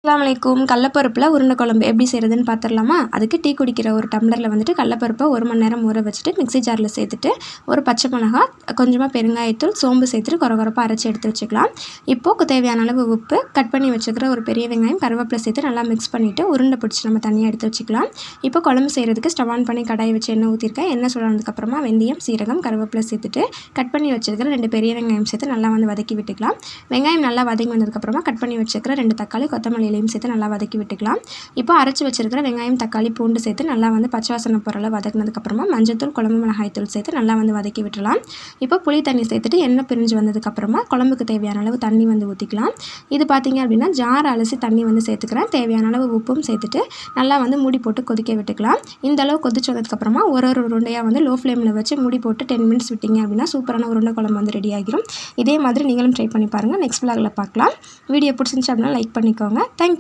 அஸ்ஸலாமு அலைக்கும். கடலப்பருப்பில் உருண்டை குழம்பு எப்படி செய்கிறதுன்னு பார்த்துடலாமா? அதுக்கு டீ குடிக்கிற ஒரு டம்ளரில் வந்துட்டு கடலப்பருப்பை 1 மணி நேரம் ஊற வச்சுட்டு மிக்ஸி ஜாரில் சேர்த்துட்டு ஒரு பச்சை மிளகா, கொஞ்சமாக பெருங்காயத்தூள், சோம்பு சேர்த்துட்டு கொரகொரப்பாக அரைச்சி எடுத்து வச்சுக்கலாம். இப்போது தேவையான அளவு உப்பு, கட் பண்ணி வச்சுக்கிற ஒரு பெரிய வெங்காயம், கருவேப்பிலை சேர்த்து நல்லா மிக்ஸ் பண்ணிவிட்டு உருண்டை பிடிச்சி நம்ம தனியாக எடுத்து வச்சுக்கலாம். இப்போ குழம்பு செய்கிறதுக்கு ஸ்டவ் ஆன் பண்ணி கடாயை வச்சு எண்ணெய் ஊற்றிருக்கேன். எண்ணெய் சூடானதுக்கப்புறமா வெந்தயம், சீரகம், கருவேப்பிலை சேர்த்துட்டு கட் பண்ணி வச்சுருக்கிற 2 பெரிய வெங்காயம் சேர்த்து நல்லா வதக்கி விட்டுக்கலாம். வெங்காயம் நல்லா வதங்கி வந்ததுக்கப்புறமா கட் பண்ணி வச்சுருக்கிற 2 தக்காளி, கொத்தமல்லி சேர்த்து நல்லா வதக்கி விட்டுக்கலாம். இப்போ அரைச்சி வச்சிருக்கிற வெங்காயம், தக்காளி, பூண்டு சேர்த்து நல்லா பச்சை வாசனை போகிற அளவு வதக்கினதுக்கப்புறமா மஞ்சத்தூள், குழம்பு மிளகாய் தூள் சேர்த்து நல்லா வதக்கி விட்டுலாம். இப்போ புளி தண்ணி சேர்த்துட்டு எண்ணெய் பிரிஞ்சு வந்ததுக்கப்புறமா குழம்புக்கு தேவையான அளவு தண்ணி ஊற்றிக்கலாம். இது பார்த்திங்க அப்படின்னா ஜார் அலசி தண்ணி சேர்த்துக்கிறேன். தேவையான அளவு உப்பும் சேர்த்துட்டு நல்லா மூடி போட்டு கொதிக்க விட்டுக்கலாம். இந்த அளவு கொதிச்சு வந்ததுக்கப்புறமா ஒரு உருண்டையாக லோ ஃப்ளேமில் வச்சு மூடி போட்டு 10 மினிட்ஸ் விட்டிங்க அப்படின்னா சூப்பரான உருண்டை குழம்பு ரெடி ஆகிரும். இதே மாதிரி நீங்களும் ட்ரை பண்ணி பாருங்கள். நெக்ஸ்ட் vlogல பார்க்கலாம். வீடியோ பிடிச்சிருந்துச்சு அப்படின்னா லைக் பண்ணிக்கோங்க.